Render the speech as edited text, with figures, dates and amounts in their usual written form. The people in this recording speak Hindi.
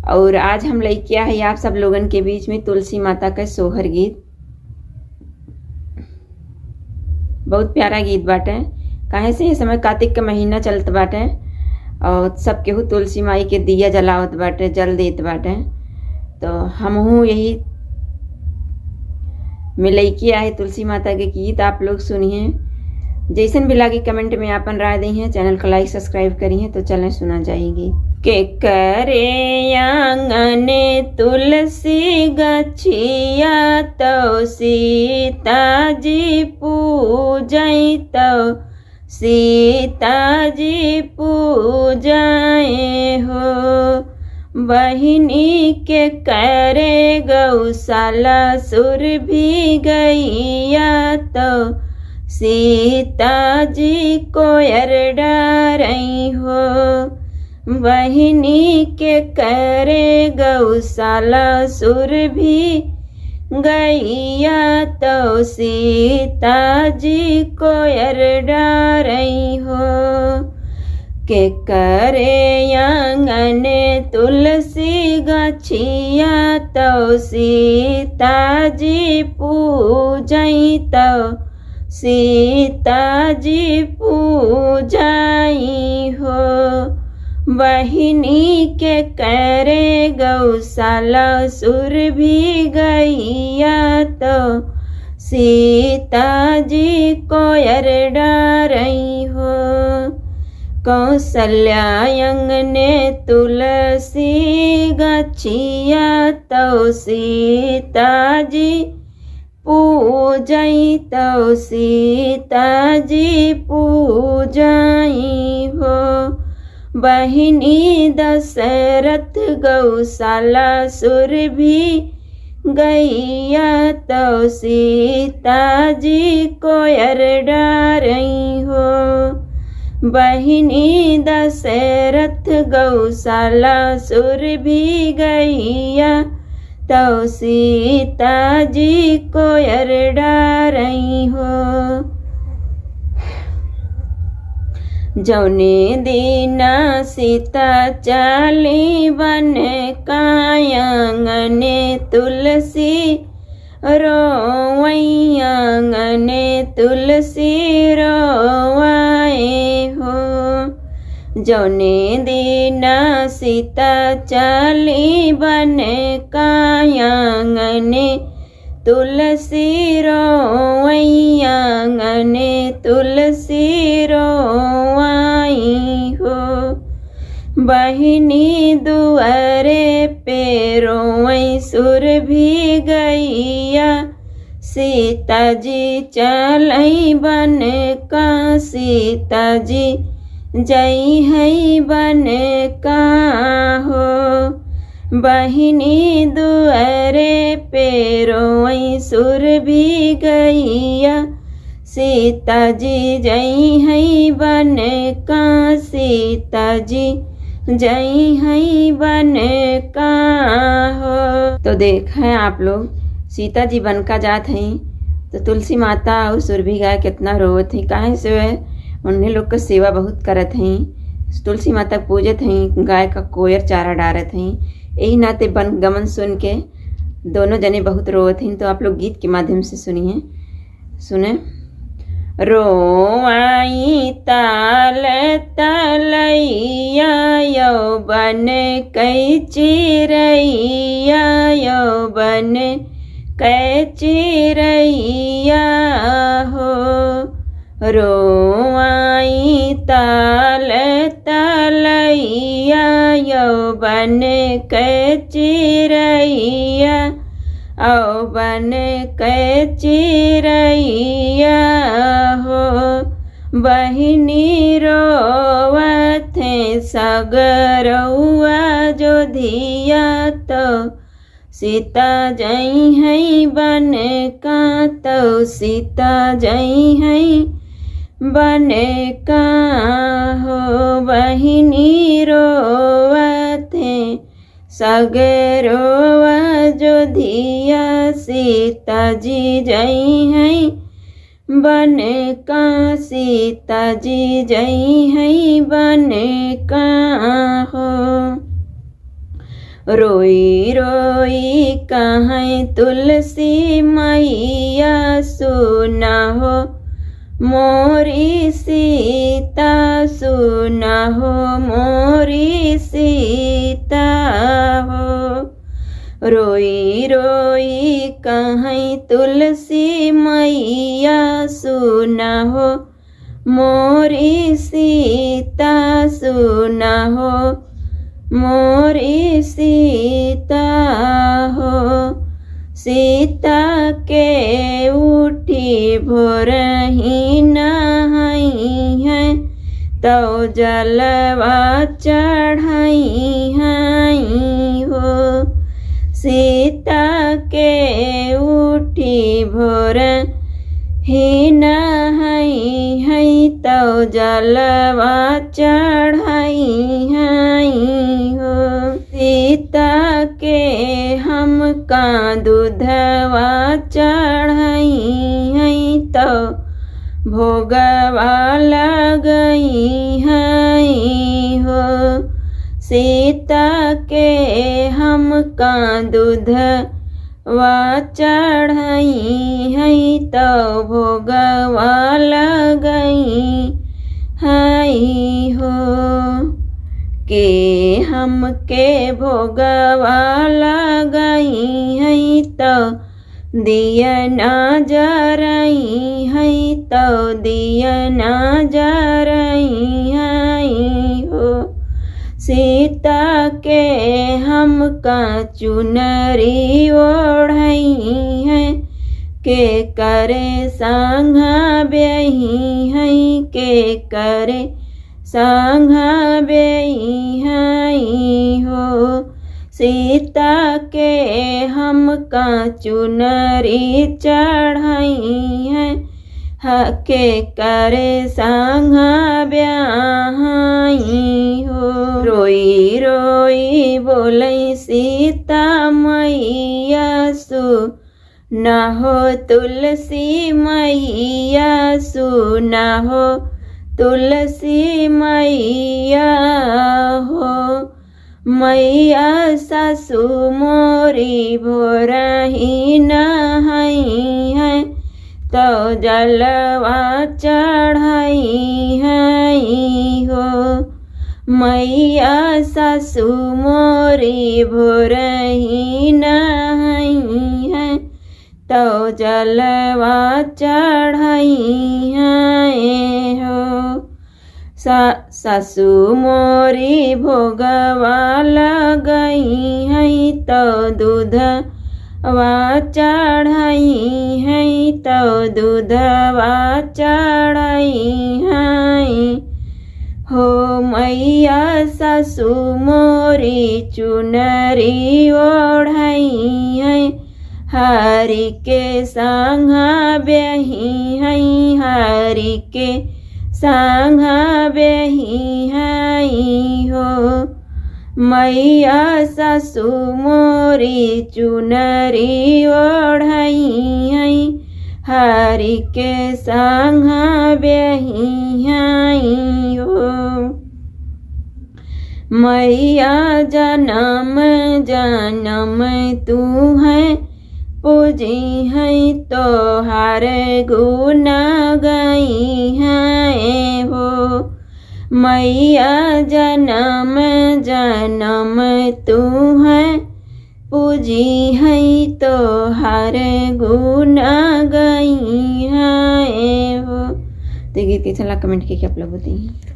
और आज हम लेके आए आप सब लोगन के बीच में तुलसी माता का सोहर गीत। बहुत प्यारा गीत बाटे। काहे से ये समय कार्तिक का महीना चलत बाटे और सब केहू तुलसी माई के दिया जलावत बाटे, जल देत बाटे। तो हमहू यही में लेके आए तुलसी माता के गीत, आप लोग सुनिए। जैसन भी लागी कमेंट में अपन राय दी है। चैनल को लाइक सब्सक्राइब करी है। तो चलें सुना जाएगी। के करे आंगने तुलसी गछिया तो सीता जी पूजई तो सीता जी पूजाए हो। बहिनी के करे गौशाला सुर भी गैया तो सीता जी कोयर डारई हो। बहिनी के करे गौशाला सुर भी गैया तो सीता जी कोयर डारई हो। के करे आंगने तुलसी गछिया तो सीता जी पूजई तो सीता जी पूजाई हो। बहिनी के करे गौशाला सुर भी गैया तो सीता जी कोयर डारई हो। कौशल्या अंगने तुलसी गछिया तो सीता जी पूजई तो सीता जी पूजाई हो। बहिनी दशरथ गौशाला सुर भी गैया तो सीता जी कोयर डारई हो। बहिनी दशरथ गौशाला सुर भी गैया तो सीता जी कोयर डारई हो। जौने दीना सीता चाली बन कायांगने तुलसी रोवई आंगने तुलसी रोवाए हो। जौने दीना सीता चाली बन कायांगने तुलसी रोवई आंगने तुलसी रोवाई हो। बहिनी दुआरे पे रोवई सुर भी गैया सीता जी चलई बन का सीता जी जई है बन का हो। बहिनी दुआरे पे रोवई सुर भी गैया सीता जी जई है बन का सीता जी जई है बन का हो। तो देखें आप लोग, सीता जी बन का जात हैं तो तुलसी माता और सुरभि गाय कितना रोवत हैं। काहे से उन्हें लोग का सेवा बहुत करत हैं, तुलसी माता पूजत हैं, गाय का कोयर चारा डारत हैं। यही नाते बन गमन सुन के दोनों जने बहुत रोवत हैं। तो आप लोग गीत के माध्यम से सुनिए। सुने। रोवाई ताल तलैया यौवन कै चिरैया यौवन कै चिरैया हो। रोवाई ताल तलैया यौवन कै चिरैया औवन कै चिरैया हो। बहिनी रोवत सगरौआ जो धिया तो सीता जई है बन का तो सीता जई है बन का हो। बहिनी रोवत सगरोआ जो धिया सीता जी जई है बन का सीता जी जई है बन का हो। रोई रोई कहाँ तुलसी मैया सुना हो मोरी सीता सुना हो मोरी सीता हो। रोई रोई कहाँ तुलसी मैया सुना हो मोरी सीता सुना हो मोरी सीता हो। सीता के उठी भोरही नहाई है तो जलवा चढ़ाई हई हो। सीता के उठी भोर ही नहाई है तो जलवा चढ़ाई हई हो। सीता के हम का दूधवा चढ़ाई है तो भोगवा लगई हई हो। सीता के हम का दूधवा चढ़ाई है तो भोगवा लगई हई हो। के हम के भोगवा लगई है तो दिया ना जरई है तो दिया ना जरई हई हो। सीता के हम का चुनरी ओढ़ई है के करे संघा ब्याही है के करे संघा ब्याही हई हो। सीता के हम का चुनरी चढ़ाई है के करे संघा ब्याही हो। रोई रोई बोलै सीता मैया सुना हो तुलसी मैया सुना हो तुलसी मैया हो। मैया सासु मोरी भोरही नहाई है तो जलवा चढ़ाई हई हो। मैया सासु मोरी भोरही नहाई है तो जलवा चढ़ाई है हो। सासु मोरी भोगवा लगई है तो दूधवा चढ़ाई है तो दूधवा चढ़ाई है हो। मैया सासु मोरी चुनरी ओढ़ाई है हरि के संघा ब्याही है हरि के संघा ब्याही हई हो। मैया सासु मोरी चुनरी ओढ़ाई है हरि के संघा ब्याही हई हो। मैया जन्म जन्म तू है पूजी है तो हर गुण गई है हो। मैया जन्म जन्म तू है पूजी है तो हर गुण गई है हो। तो गीत अच्छा लगा कमेंट करके आप लोग बताइए।